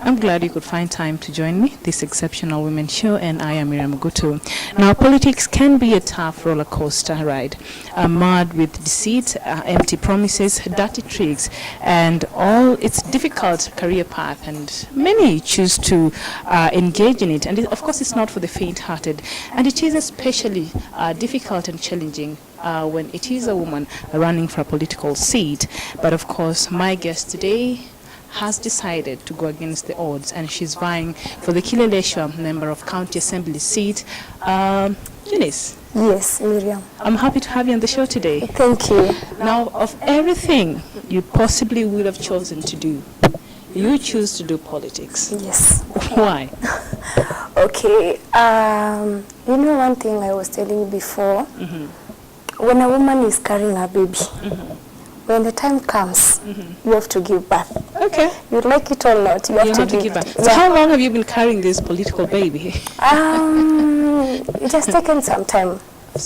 I'm glad you could find time to join me, this Exceptional Women Show, and I am Miriam Gutu. Now, politics can be a tough roller coaster ride, marred with deceit, empty promises, dirty tricks, and all its difficult career path, and many choose to engage in it. And of course, it's not for the faint-hearted, and it is especially difficult and challenging when it is a woman running for a political seat. But of course, my guest today has decided to go against the odds, and she's vying for the Kileleshwa Member of County Assembly seat. Eunice. Yes, Miriam. I'm happy to have you on the show today. Thank you. Now, of everything you possibly would have chosen to do, you choose to do politics. Yes. Why? Okay. You know, one thing I was telling you before, when a woman is carrying a baby, when the time comes, you have to give birth. Okay. You like it or not, you have to give birth. So how long have you been carrying this political baby? It has taken some time.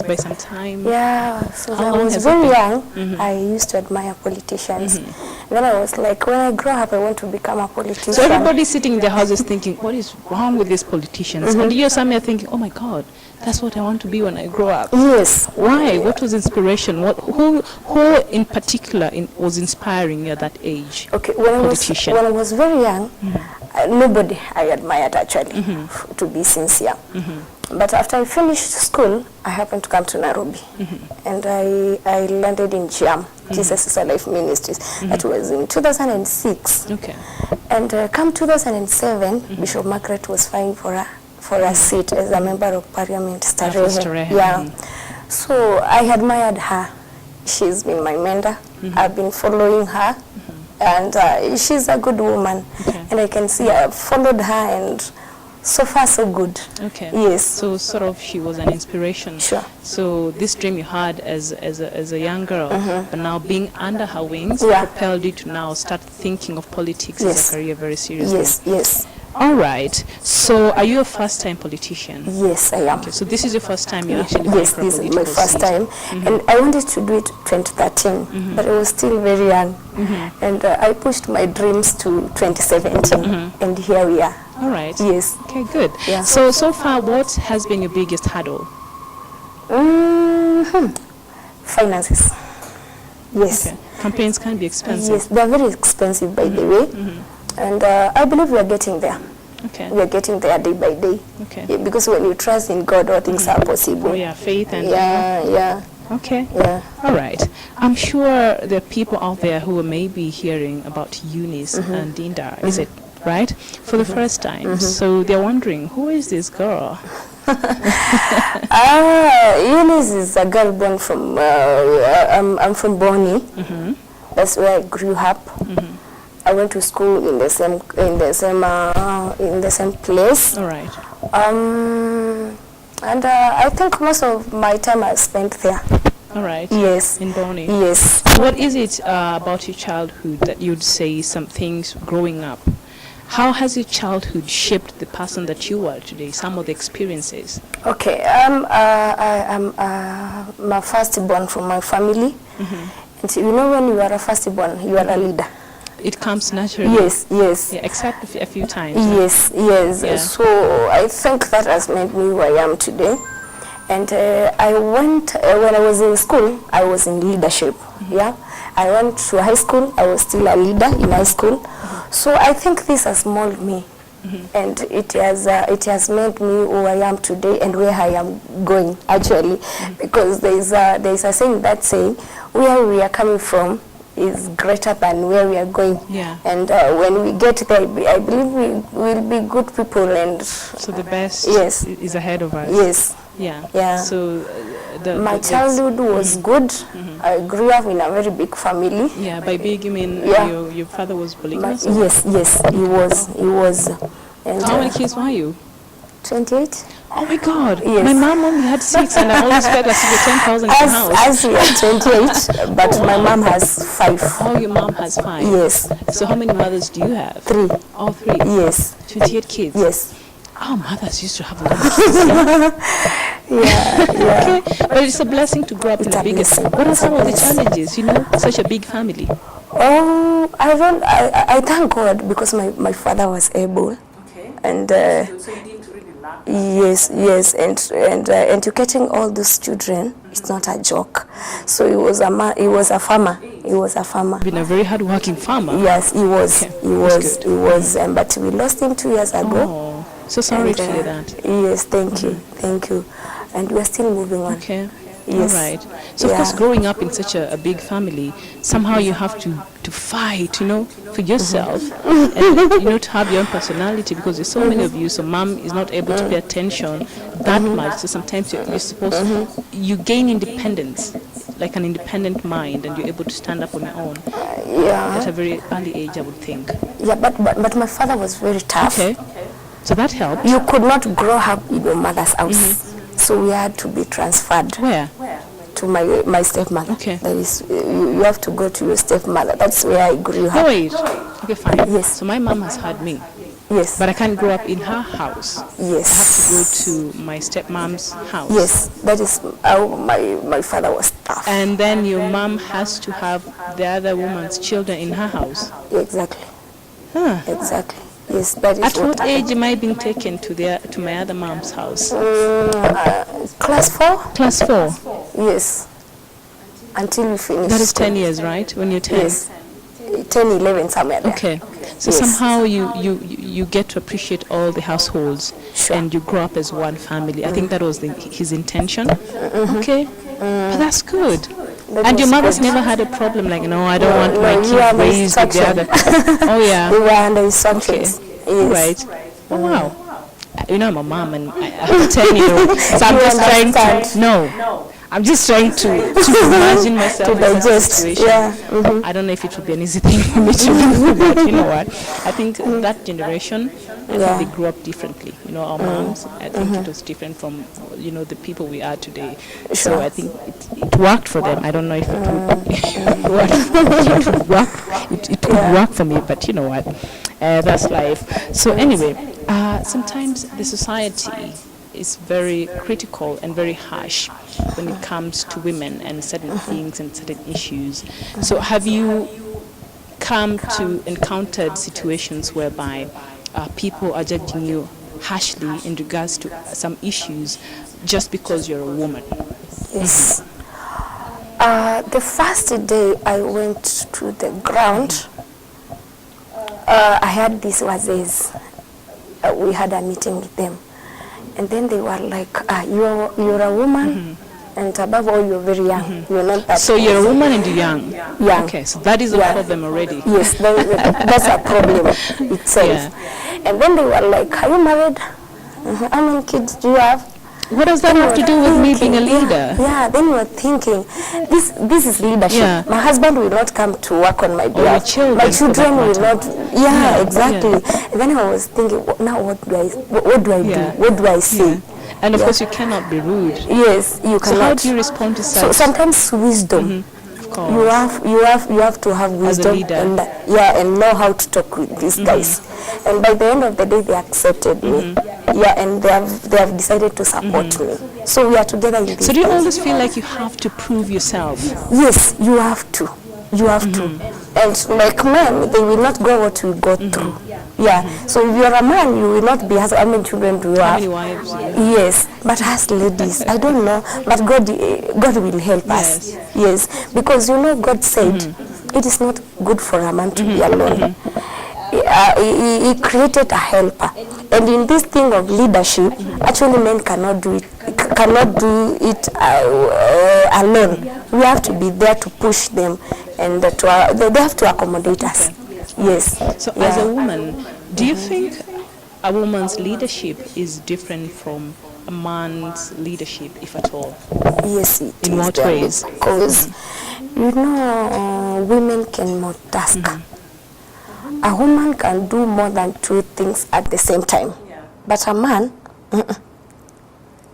By some time? Yeah, so I was very young. I used to admire politicians. Then I was like, when I grow up, I want to become a politician. So everybody sitting in their houses thinking, what is wrong with these politicians? And you're somewhere thinking, oh my God, that's what I want to be when I grow up. Yes. Why? What was inspiration? Who in particular was inspiring you at that age? Okay, when I was very young, nobody I admired actually, to be sincere. But after I finished school, I happened to come to Nairobi, and I landed in GIAM, Jesus is a Life Ministries. That was in 2006. Okay. And come 2007, Bishop Margaret was vying for a seat as a member of Parliament, Starehe. Yeah. So I admired her. She's been my mentor. I've been following her, and she's a good woman. Okay. And I can see I've followed her, and so far so good. Okay. Yes. So sort of she was an inspiration. Sure. So this dream you had as a young girl, but now being under her wings propelled you to now start thinking of politics as a career very seriously. Yes, yes. All right. So are you a first-time politician? Yes, I am. Okay, so this is your first time you actually Yes, this is my first time. And I wanted to do it 2013, but I was still very young. And I pushed my dreams to 2017, and here we are. All right. Yes. Okay, good. Yeah. So far, what has been your biggest hurdle? Finances. Yes. Okay. Campaigns can be expensive. Yes, they are very expensive, by the way. And I believe we are getting there. Okay. We are getting there day by day. Okay. Yeah, because when you trust in God, all things are possible. Oh yeah, faith and... Yeah. Okay. Yeah. All right. I'm sure there are people out there who may be hearing about Eunice and Ndida. Is it right? For the first time. So they're wondering, who is this girl? Eunice is a girl born from, I'm from Boni. That's where I grew up. I went to school in the same place. All right. And I think most of my time I spent there. All right. Yes. In Boni. Yes. What is it about your childhood that you'd say some things growing up? How has your childhood shaped the person that you are today? Some of the experiences. Okay. I'm my firstborn from my family. And you know, when you are a firstborn, you are a leader. It comes naturally. Yes, yes. Yeah, except a few times. Yes, yes. Yeah. So I think that has made me who I am today. And I went, when I was in school, I was in leadership. Yeah. I went to high school, I was still a leader in high school. So I think this has molded me. And it has made me who I am today and where I am going, actually. Because there is a saying that saying, where we are coming from is greater than where we are going. Yeah. And when we get there, I believe we will be good people. And so the best is ahead of us. Yes. Yeah. Yeah. So my childhood was good. I grew up in a very big family. Yeah. By big, you mean your father was polygamous? Yes, he was. And how many kids were you? 28. Oh my God! Yes. My mom only had 6, and I always felt as if you're 10,000 in the house. As we are 28, but my mom has 5. Oh, your mom has 5. Yes. So how many mothers do you have? 3. All 3. Yes. 28 kids. Yes. Our mothers used to have a lot of kids. Yeah. Okay, but it's a blessing to grow up in the biggest. What are some of the challenges? You know, such a big family. Oh. I thank God because my father was able. Okay. And So you didn't really lack. yes, and educating all those children, it's not a joke. So he was a farmer. Been a very hard-working farmer. Yes, he was. Okay. He was. But we lost him 2 years ago. Oh, so sorry to hear that. Yes, thank you. And we're still moving on. Okay. Yes. All right. So of course, growing up in such a big family, somehow you have to fight, for yourself, and to have your own personality, because there's so many of you. So mom is not able to pay attention that much. So sometimes you're supposed you gain independence, like an independent mind, and you're able to stand up on your own. At a very early age, I would think. Yeah, but my father was very tough. Okay. So that helped. You could not grow up in your mother's house. So we had to be transferred. Where? To my stepmother. Okay. That is, you have to go to your stepmother. That's where I grew up. Oh, wait. Okay, fine. Yes. So my mom has had me. Yes. But I can't grow up in her house. Yes. I have to go to my stepmom's house. Yes. That is how my father was tough. And then your mom has to have the other woman's children in her house. Exactly. Huh. Exactly. Yes, that is At what happened. age am I being taken to my other mom's house? Class 4? Class 4. Yes. Until we finish. That is school. 10 years, right? When you're 10? Yes. 10, 11, somewhere there. Okay. So Yes. somehow you get to appreciate all the households, Sure. and you grow up as one family. I think that was his intention. Okay. But that's good. That And your was mother's good. never had a problem like, no, I don't want No, my you kid are raised with the other. Oh, yeah. We were under instructions. Yes. Right. Oh, wow. I'm a mom, and I'm 10-year-old, so I'm You just trying to, understand. I'm just trying to imagine myself To in such a digest, situation. yeah. I don't know if it would be an easy thing for me to do, but you know what? I think that generation, I Yeah. think they grew up differently. Our moms, I think it was different from, the people we are today. So Sure. I think it worked for them. I don't know if it would work. It could work for me, but you know what? That's life. So anyway, sometimes the society is very critical and very harsh when it comes to women and certain things and certain issues. So have you come to encountered situations whereby people are judging you harshly in regards to some issues just because you're a woman? Yes. The first day I went to the ground, I had these wazes. We had a meeting with them. And then they were like, you're a woman, and above all, you're very young. You're not that So you're a woman and you're young? Young. Okay, so that is a problem already. Yes, that's a problem itself. Yeah. And then they were like, are you married? How many kids do you have? What does that have to do with me being a leader? Yeah, then you were thinking, this is leadership. Yeah. My husband will not come to work on my behalf. children, My for that children will matter. not. Yeah, exactly. And then I was thinking, now what do I Yeah. do? What do I say? Yeah. And of course, you cannot be rude. Yes, you cannot. So how do you respond to such? So sometimes wisdom. Of course. You have to have As a wisdom leader. and know how to talk with these guys. And by the end of the day, they accepted me. Yeah, and they have decided to support me. So we are together in this. So do you thing. always feel like you have to prove yourself? Yes, you have to. You have to. And like men, they will not go what we go through. Yeah. So if you're a man, you will not be as how many children do you How have? many wives? Yes, but as ladies, I don't know, but God will help us. Yes, because God said it is not good for a man to be alone. He created a helper, and in this thing of leadership, actually men cannot do it. Alone. We have to be there to push them, and they have to accommodate us. Yes. So as a woman, do you think a woman's leadership is different from a man's leadership, if at all? Yes, it In is what there ways? Because women can multitask. A woman can do more than 2 things at the same time, but a man,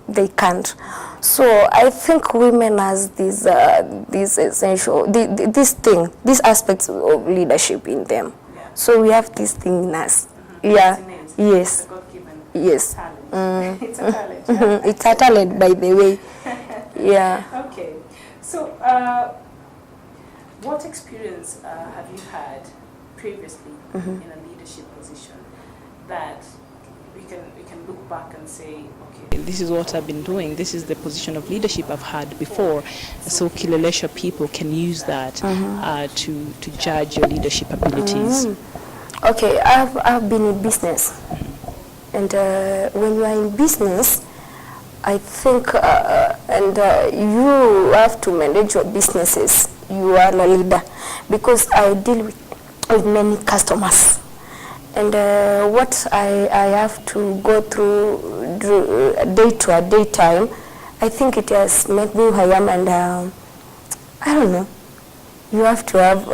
they can't. So I think women has this essential, these aspects of leadership in them. So we have this thing in us. Yeah. Yes. Yes. It's a talent. It's a talent, by the way. Yeah. Okay. So What experience have you had previously in a leadership position that we can look back and say, okay, this is what I've been doing, this is the position of leadership I've had before, so Kileleshwa people can use that to judge your leadership abilities? Okay, I've been in business, and when you are in business, I think you have to manage your businesses. You are a leader, because I deal with many customers, and what I have to go through day to day time, I think it has made me who I am, and I don't know. You have to have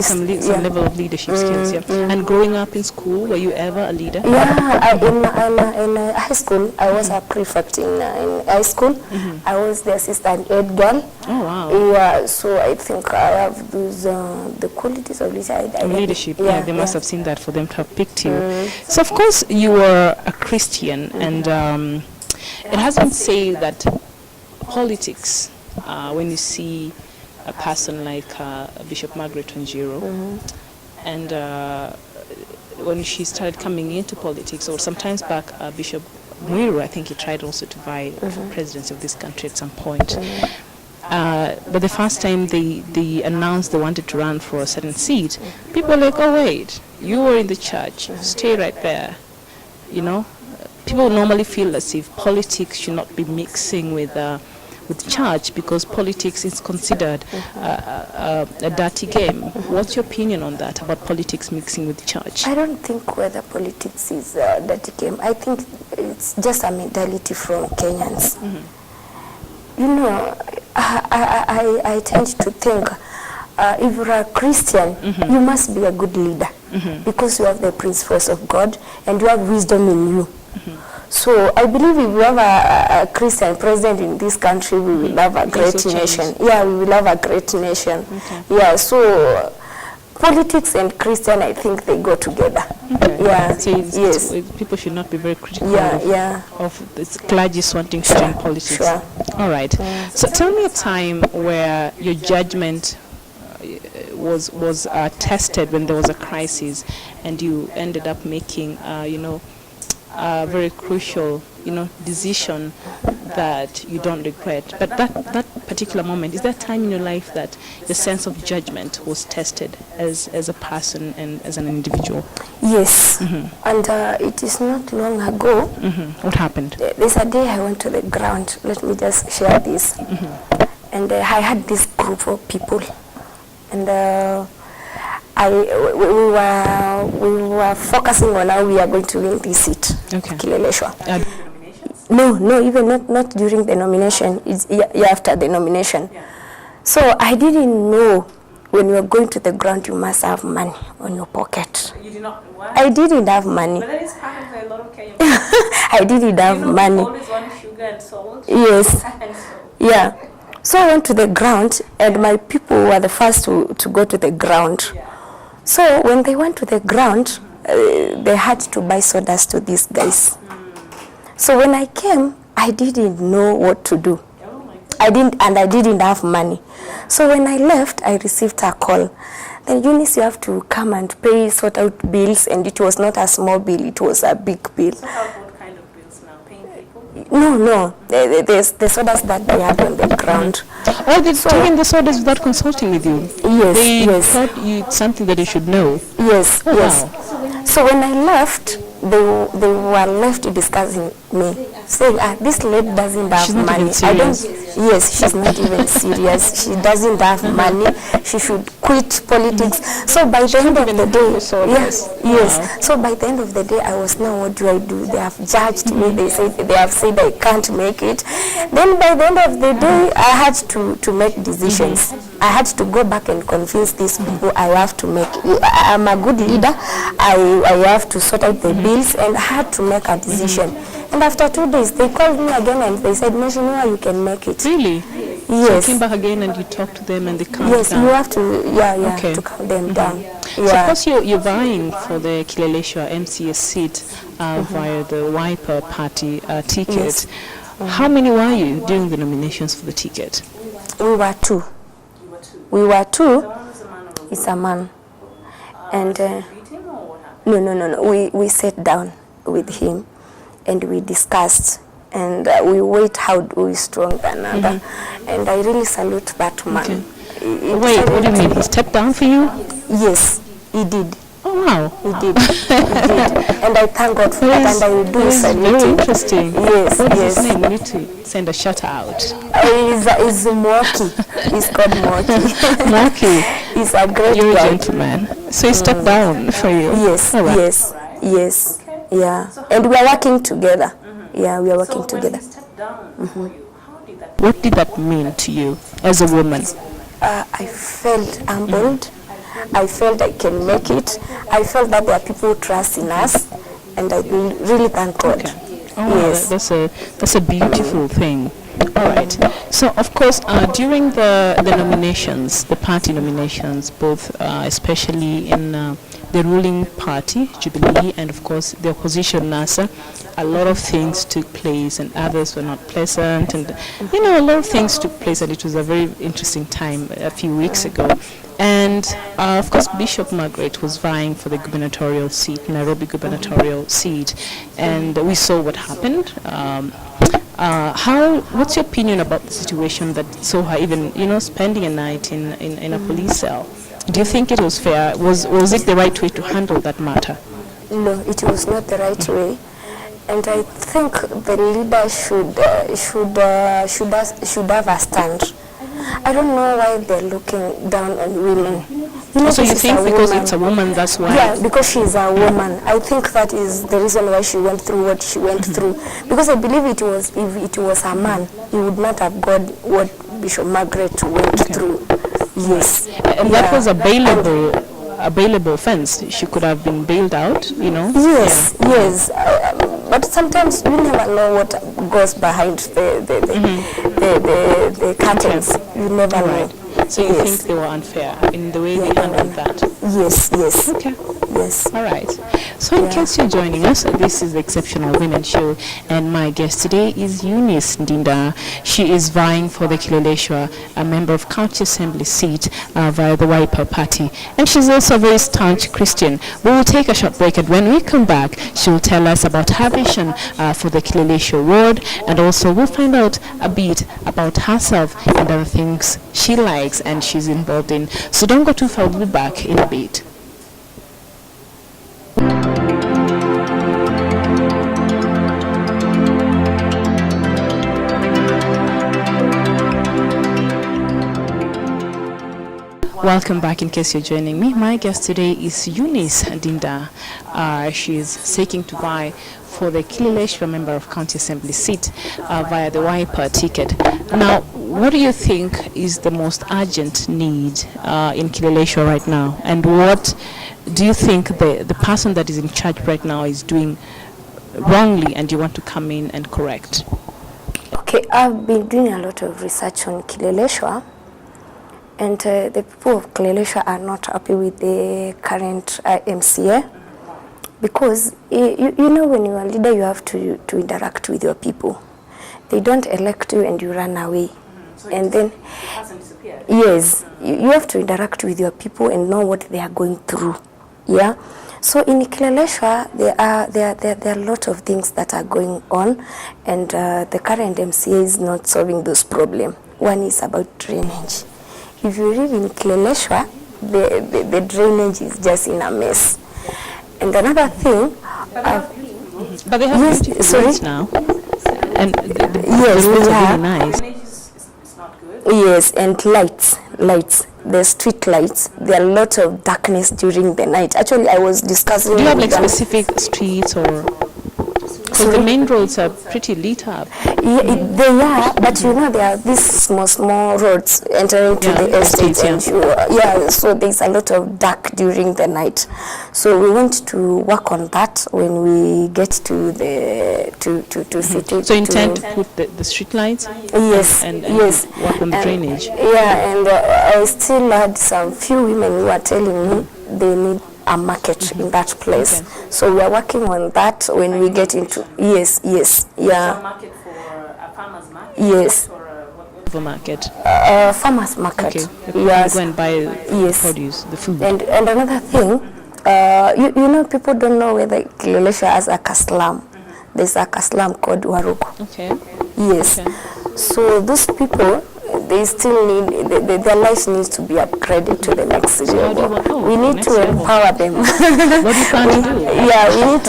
some level of leadership skills. And growing up in school, were you ever a leader? Yeah, in high school, I was a prefect in high school. I was the assistant head girl. Oh wow! Yeah, so I think I have those the qualities of leadership. They must have seen that for them to have picked you. So of course you were a Christian, and it has been said that politics, when you see a person like Bishop Margaret Wanjiru, and when she started coming into politics, or sometimes back, Bishop Mwiru, I think he tried also to vie for presidency of this country at some point. But the first time they announced they wanted to run for a certain seat, people were like, oh wait, you were in the church, stay right there. You know, people normally feel as if politics should not be mixing with church, because politics is considered a dirty game. What's your opinion on that, about politics mixing with church? I don't think whether politics is a dirty game. I think it's just a mentality from Kenyans. You know, I tend to think if you're a Christian, you must be a good leader, because you have the principles of God and you have wisdom in you. So I believe if we have a Christian president in this country, we will have a great nation. Yeah, we will have a great nation. Yeah, so politics and Christian, I think they go together. Yeah, so yes. People should not be very critical of this clergy wanting to join politics. All right. So tell me a time where your judgment was tested, when there was a crisis, and you ended up making, a very crucial, decision that you don't regret. But that particular moment, is there a time in your life that your sense of judgment was tested as a person and as an individual? Yes, and it is not long ago. What happened? There's a day I went to the ground. Let me just share this. And I had this group of people, and we were focusing on how we are going to win this seat, Kileleshwa. No, even not during the nomination. It's after the nomination. So I didn't know when you are going to the ground, you must have money on your pocket. You did not? What? I didn't have money. But that is part of a lot of Kenyan. I didn't have money. Always want sugar and salt. Yes. Yeah. So I went to the ground, and my people were the first to go to the ground. So when they went to the ground, they had to buy sodas to these guys. So when I came, I didn't know what to do. I didn't have money. So when I left, I received a call. Then, Eunice, you have to come and pay, sort out bills, and it was not a small bill, it was a big bill. So what kind of bills now? Paying people? No, there's the sodas that they had on the ground. Oh, they're taking the sodas without consulting with you? Yes, they thought it's something that you should know? Yes, yes. Wow. So when I left, they were left discussing me, saying, this lady doesn't have money. Yes, she's not even serious. She doesn't have money. She should quit politics. So by the end of the day, yes. So by the end of the day, I was, now what do I do? They have judged me. They have said I can't make it. Then by the end of the day, I had to make decisions. I had to go back and convince these people I have to make. I'm a good leader. I have to sort out the bills, and I had to make a decision. And after 2 days, they called me again and they said, Meshinua, you can make it. Really? Yes. So you came back again and you talked to them and they calmed down? Yes, you have to, to calm them down. Yeah. So of course you're vying for the Kileleshwa MCS seat via the Wiper Party ticket. Yes. How many were you during the nominations for the ticket? We were two. We were two. It's a man. And no. We sat down with him and we discussed, and we weighed how we strong than another. And I really salute that man. Wait, what do you mean? He stepped down for you? Yes, he did. Oh, wow. He did. And I thank God for that, and I do salute very him. interesting. Yes, What is yes. his name? We need to send a shout out. He's Moki. He's called Moki. Lucky. He's a great You're a guy. gentleman. So he stepped down for you? Yes, All right. yes. Yeah. And we are working together. Yeah, we are working together. What did that mean to you as a woman? I felt humbled. I felt I can make it. I felt that there are people who trust in us, and I really thank God. Oh, Yes. that's a beautiful thing. All right. So, of course, during the nominations, the party nominations, both especially in the ruling party, Jubilee, and of course the opposition, NASA, a lot of things took place and others were not pleasant, and a lot of things took place, and it was a very interesting time a few weeks ago. And of course, Bishop Margaret was vying for the gubernatorial seat, Nairobi gubernatorial seat, and we saw what happened. What's your opinion about the situation that saw her even, spending a night in a police cell? Do you think it was fair? Was it the right way to handle that matter? No, it was not the right way. And I think the leader should have a stand. I don't know why they're looking down on women. So you think because it's a woman, that's why? Yeah, because she's a woman. I think that is the reason why she went through what she went through. Because I believe if it was a man, he would not have got what Bishop Margaret went through. Yes. And that was a bailable offense. She could have been bailed out, Yes, yes. But sometimes we never know what goes behind the curtains. You never know. So you think they were unfair in the way they handled that? Yes. Okay. Yes. All right. So in case you're joining us, this is the Exceptional Women Show, and my guest today is Eunice Ndida. She is vying for the Kileleshwa, a member of County Assembly seat via the Wiper Party, and she's also a very staunch Christian. We will take a short break, and when we come back, she will tell us about her vision for the Kileleshwa ward, and also we'll find out a bit about herself and other things she likes and she's involved in. So don't go too far. We'll be back in a bit. Welcome back. In case you're joining me, my guest today is Eunice Ndida. She is seeking to vie for the Kileleshwa member of County Assembly seat via the Wiper ticket. Now, what do you think is the most urgent need in Kileleshwa right now? And what do you think the person that is in charge right now is doing wrongly and you want to come in and correct? Okay, I've been doing a lot of research on Kileleshwa. And the people of Kileleshwa are not happy with the current MCA because you know when you are a leader you have to interact with your people. They don't elect you and you run away. So and then yes, you have to interact with your people and know what they are going through. Yeah. So in Kileleshwa there are a lot of things that are going on, and the current MCA is not solving those problems. One is about drainage. If you live in Kileleshwa, the drainage is just in a mess. And another thing... but they have beautiful roads now. And yes, the roads are really nice. Yes, and lights. The street lights. There are a lot of darkness during the night. Actually, I was discussing... Do you have like specific streets or... Because the main roads are pretty lit up. Yeah, they are, but there are these small roads entering to the estates. So there's a lot of dark during the night. So we want to work on that when we get to the city. So you intend to put the street lights? Yes, and yes. work on the drainage? Yeah, and I still had some few women who are telling me they need a market in that place. Okay. So we are working on that when we get into... Yes, yeah. A market for a farmer's market? Yes. supermarket? Farmers market. Okay. Yes. You go and buy Yes. produce, the food. And another thing, you know, people don't know whether Kileleshwa has a kaslam. There's a kaslam called Waruku. Okay. Yes. Okay. So those people, they still need, their lives needs to be upgraded to the next level. We need next to level. empower them. What do you plan to do? Yeah, we need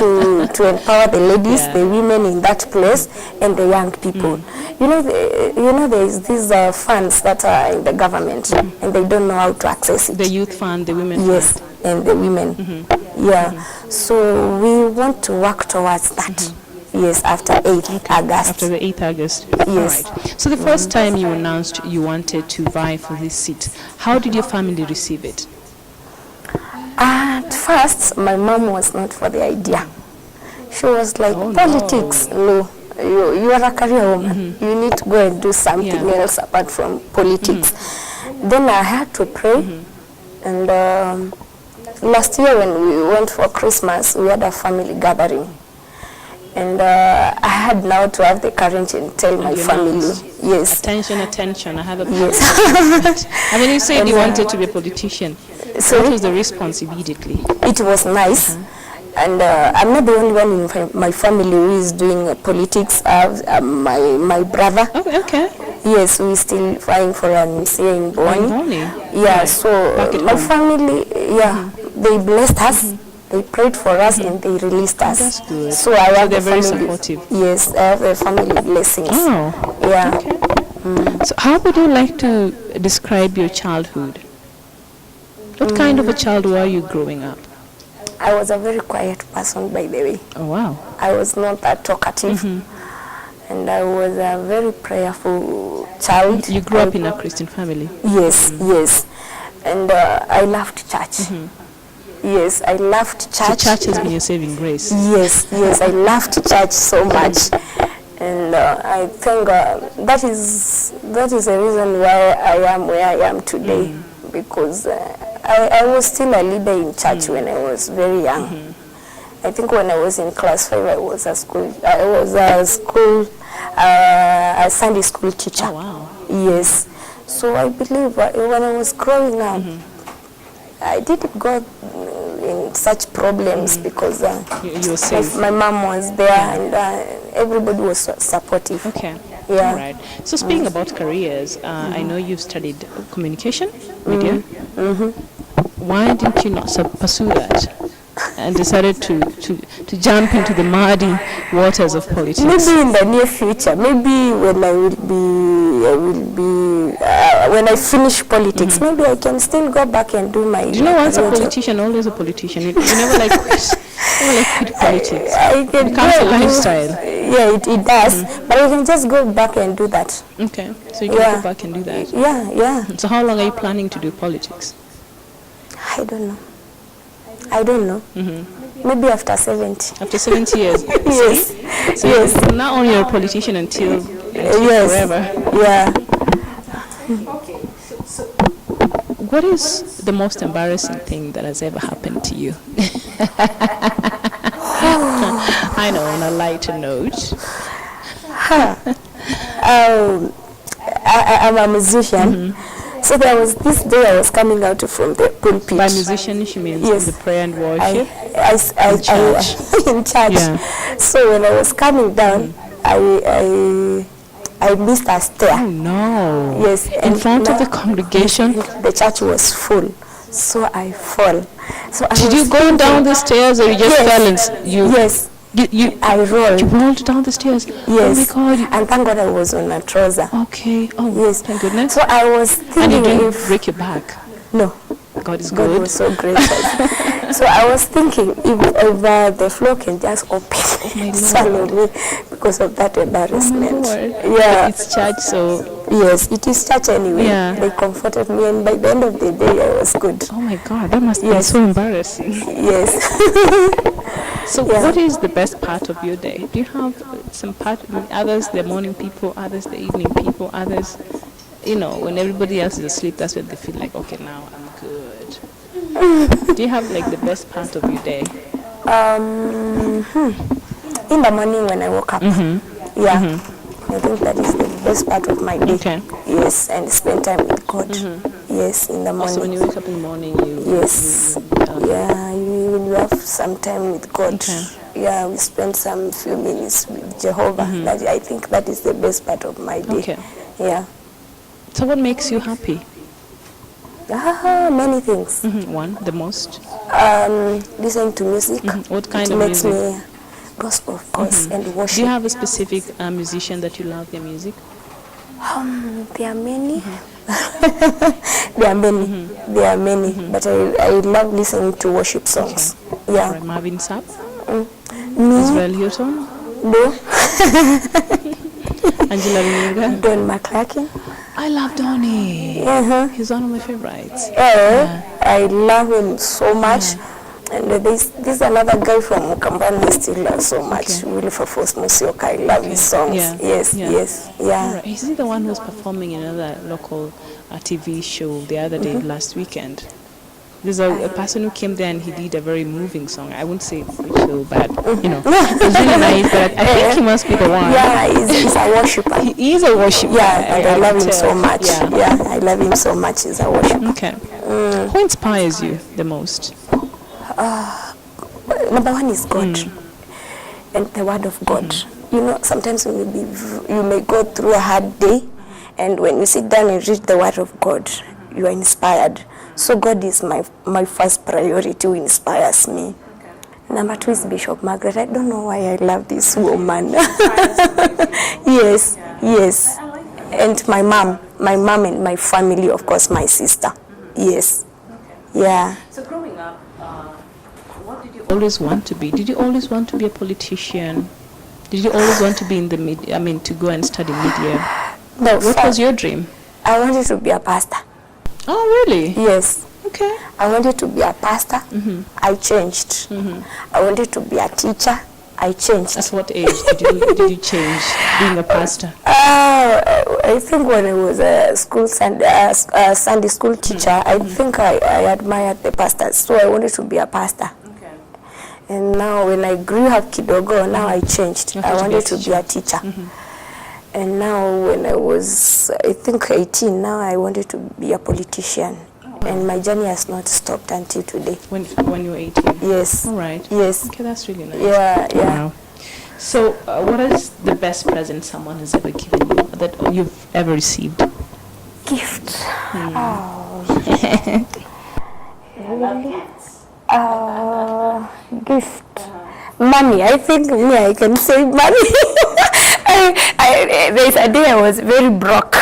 to empower the ladies, the women in that place, and the young people. You know, there is these funds that are in the government, and they don't know how to access it. The youth fund, the women Yes, fund. and the women. Yeah. So we want to work towards that. Yes, after 8th August. After the 8th August. Yes. All right. So the first time you announced you wanted to vie for this seat, how did your family receive it? At first, my mom was not for the idea. She was like, Oh, politics, no. You are a career woman. You need to go and do something else apart from politics. Then I had to pray. And last year when we went for Christmas, we had a family gathering. And I had now to have the courage and tell my family, yes. Attention, attention. I have a Yes. And when you said you wanted to be a politician, So what was the response immediately? it was nice. And I'm not the only one in my family who is doing politics. My brother, Okay. yes, we're still vying for an MCA in Boni. Boni. Yeah, Right. so Back at my home. family, they blessed us. They prayed for us and they released us. That's good. So I have they're the very family, supportive. yes, I have the family blessings. Oh. Yeah. So how would you like to describe your childhood? What kind of a child were you growing up? I was a very quiet person, by the way. Oh, wow. I was not that talkative. And I was a very prayerful child. You grew up in a Christian family? Yes, yes. And I loved church. Yes, I loved So church. church has been your saving grace? Yes, yes, I loved church so much. And I think that is the reason why I am where I am today. Because I was still a leader in church when I was very young. I think when I was in class 5, I was a Sunday school teacher. Oh, wow. Yes. So I believe when I was growing up, I didn't go in such problems because You were safe. my mom was there and everybody was supportive. Okay. Yeah. All right. So speaking about careers, I know you've studied communication, media. Why didn't you not pursue that and decided to jump into the muddy waters of politics? Maybe in the near future, maybe when I finish politics, maybe I can still go back and do my. Do you know, once a career job. politician, always a politician. You never like quit politics. I can becomes a go and do- lifestyle. Yeah, it does. But I can just go back and do that. Okay, so you can Yeah. go back and do that. Yeah, yeah. So how long are you planning to do politics? I don't know. Maybe after 70. After 70 years? Yes. So Yes. not only you're a politician until Yes. forever. Yeah. What is the most embarrassing thing that has ever happened to you? I know, on a lighter note. I'm a musician. So there was this day I was coming out from the pulpit. By musician, she means Yes. the prayer and worship. In church. in church. Yeah. So when I was coming down, I missed a stair. Oh no! Yes, In and front of now the congregation. the church was full, so I fall. So I Did was you go thinking- down the stairs, or you just Yes. fell and you? Yes, You I rolled. rolled down the stairs. Yes, Oh my God! and thank God I was on a trouser. Okay. Oh Yes, thank goodness. So I was And you thinking didn't if break your back. no, God is God good. was so gracious. So I was thinking if the floor can just open and swallow me because of that embarrassment. Lord. Yeah. It's church, so Yes, it is church anyway. Yeah. They comforted me, and by the end of the day, I was good. oh my God, that must be Yes. so embarrassing. Yes. So Yeah. what is the best part of your day? Do you have some part, others the morning people, others the evening people, others, when everybody else is asleep, that's when they feel like, okay, now I'm good. Do you have like the best part of your day? In the morning when I woke up, yeah, I think that is the best part of my day. Okay. yes, and spend time with God. Yes, in the morning. Also, when you wake up in the morning, Yes. Yeah, you have some time with God. Okay. Yeah, we spend some few minutes with Jehovah. That, I think that is the best part of my day. Okay. Yeah. So what makes you happy? Many things. One, the most. Listening to music. What kind it of makes music? me gospel, of course, and worship. Do you have a specific musician that you love their music? There are many. There are many. There are many. But I love listening to worship songs. Yeah. Right, Marvin Sapp? Me? Israel Houghton? No. Angela Winega? Don McCracken. I love Donny. He's one of my favorites. I love him so much. And there's another guy from Mukambani I still love so much. Wilberforce Musioka. I love his songs. Yeah. Yes. Yeah. Right. Is he the one who was performing in another local TV show the other day, last weekend? There's a person who came there and he did a very moving song. I wouldn't say it's so bad, you know. It was really nice, but I think he must be the one. Yeah, he's a worshiper. He is a worshiper. Yeah, and I love him can so tell. much. Yeah, I love him so much. He's a worshiper. Okay. Who inspires you the most? Number one is God and the word of God. You know, sometimes you may go through a hard day, and when you sit down and read the word of God, you are inspired. So God is my first priority, who inspires me. Number two is Bishop Margaret. I don't know why I love this woman. Yes. And my mom and my family, of course, my sister. Yes. Yeah. So growing up, what did you always want to be? Did you always want to be a politician? Did you always want to be in the media? I mean, to go and study media? No. What was your dream? I wanted to be a pastor. Oh, really? Yes. Okay. I wanted to be a pastor. I changed. I wanted to be a teacher. I changed. At what age did you change being a pastor? I think when I was a Sunday school teacher, I think I admired the pastors, so I wanted to be a pastor. Okay. And now when I grew up kidogo, now I changed. I wanted to be a teacher. And now when I was, I think 18, now I wanted to be a politician. And my journey has not stopped until today. When you were 18? Yes. All right. Yes. Okay, that's really nice. Yeah. Wow. So, what is the best present someone has ever given you, that you've ever received? Gift. Gift. Money. I think I can say money. There's a day I was very broke,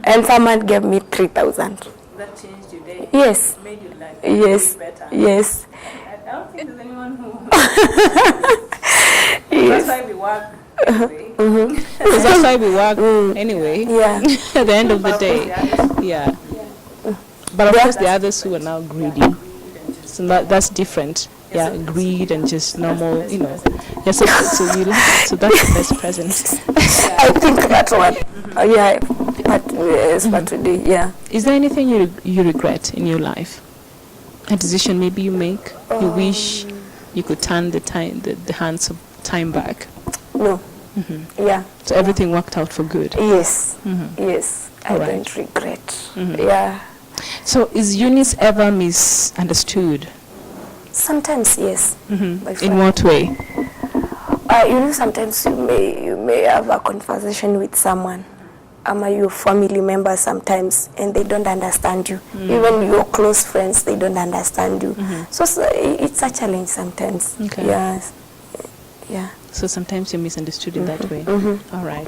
and someone gave me 3,000. That changed your day. Yes. Made your life Yes. better. Yes. I don't think there's anyone who. Yes. That's why we work. Anyway. Because that's why we work anyway. Yeah. At the end of the day. Yeah. But of course, the others who are now greedy. So that's different. Yeah, greed and just normal, you know. Yeah, so you like it. So that's the best present. I think that one. Yeah. But yes, but today, yeah. Is there anything you regret in your life? A decision maybe you make, you wish you could turn the hands of time back? No. Yeah. So everything worked out for good? Yes. Yes. I All right. don't regret. Yeah. So is Eunice ever misunderstood? Sometimes, yes. My In friend. what way? You know, sometimes you may have a conversation with someone, your family member sometimes, and they don't understand you. Even your close friends, they don't understand you. So it's a challenge sometimes. Okay. Yes. Yeah. So sometimes you're misunderstood in that way. All right.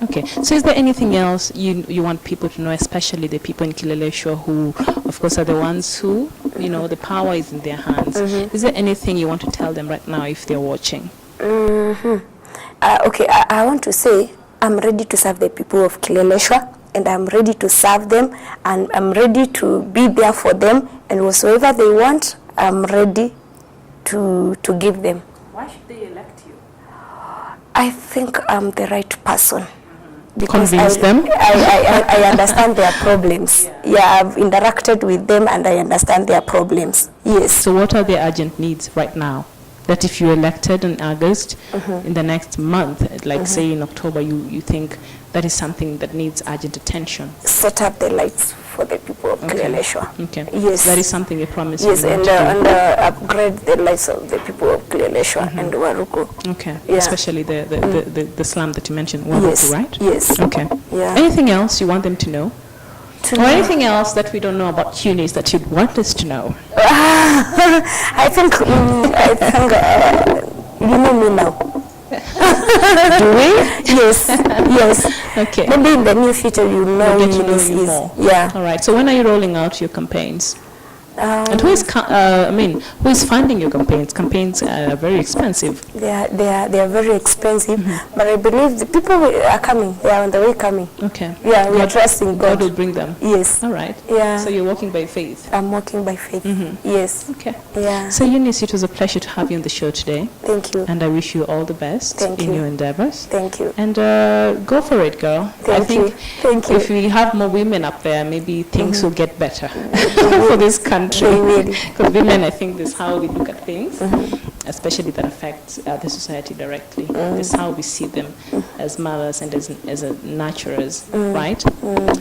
Okay. So is there anything else you want people to know, especially the people in Kileleshwa who, of course, are the ones who, you know, the power is in their hands. Is there anything you want to tell them right now if they're watching? Okay, I want to say I'm ready to serve the people of Kileleshwa, and I'm ready to serve them, and I'm ready to be there for them, and whatsoever they want, I'm ready to give them. Why should they elect you? I think I'm the right person. Because Convince them? I understand their problems. Yeah, I've interacted with them and I understand their problems. Yes. So what are their urgent needs right now? that if you're elected in August, in the next month, like say in October, you think that is something that needs urgent attention? Set up the lights for the people of Kileleshwa. Okay. Yes. So that is something you promise. Yes, you want and to do. upgrade the lives of the people of Kileleshwa and Waruku. Okay. Yeah. Especially the slum that you mentioned, Waruku, Yes. right? Yes. Okay. Yeah. Anything else you want them to know? To Or know. anything else that we don't know about Eunice that you'd want us to know? I think you know me now. Do we? Yes, yes. Okay. Maybe in the near future you know We'll get to know Eunice you is. more. Yeah. All right. So when are you rolling out your campaigns? And who is, who is funding your campaigns? Campaigns are very expensive. They are very expensive, but I believe the people are coming. They are on the way coming. Okay. Yeah, we are trusting God God. will bring them. Yes. All right. Yeah. So you're walking by faith. I'm walking by faith. Yes. Okay. Yeah. So Eunice, it was a pleasure to have you on the show today, Thank you. and I wish you all the best Thank in you. your endeavors. Thank you. And go for it, girl. I Thank think you. Thank you. if we have more women up there, maybe things will get better for this country. They will. Because women, I think, this is how we look at things, especially that affects the society directly. This is how we see them as mothers and as nurturers, right?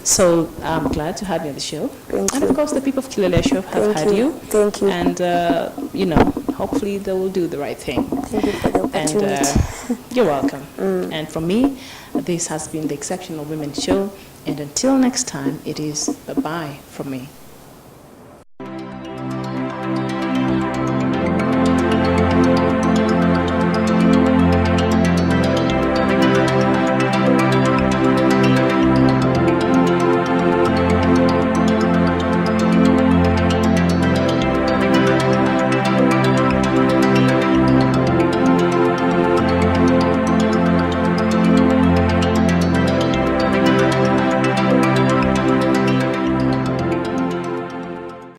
So I'm glad to have you on the show. Thank And you. of course, the people of Kileleshwa have Thank had you. Thank you. And, hopefully they will do the right thing. Thank you for the And opportunity. you're welcome. And from me, this has been the Exceptional Women Show. And until next time, it is bye-bye from me.